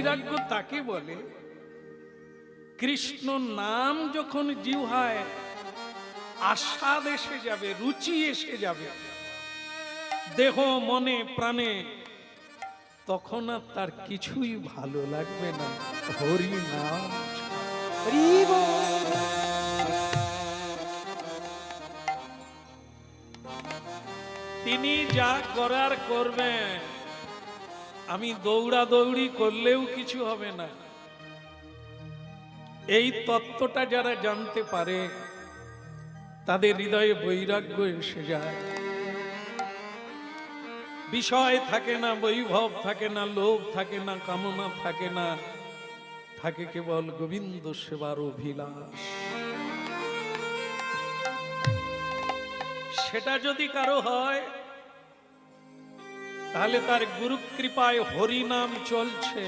বৈরাগ্য তাকে বলে কৃষ্ণ নাম যখন জিহ্বায় আস্বাদ এসে যাবে, রুচি এসে যাবে দেহ মনে প্রাণে, তখন আর তার কিছুই ভালো লাগবে না। হরি নাম তিনি যা করার করবেন। আমি দৌড়াদৌড়ি করলেও কিছু হবে না। এই তত্ত্বটা যারা জানতে পারে তাদের হৃদয়ে বৈরাগ্য এসে যায়। বিষয় থাকে না, বৈভব থাকে না, লোভ থাকে না, কামনা থাকে না, থাকে কেবল গোবিন্দ সেবার অভিলাষ। সেটা যদি কারো হয় তাহলে তার গুরু কৃপায় হরি নাম চলছে,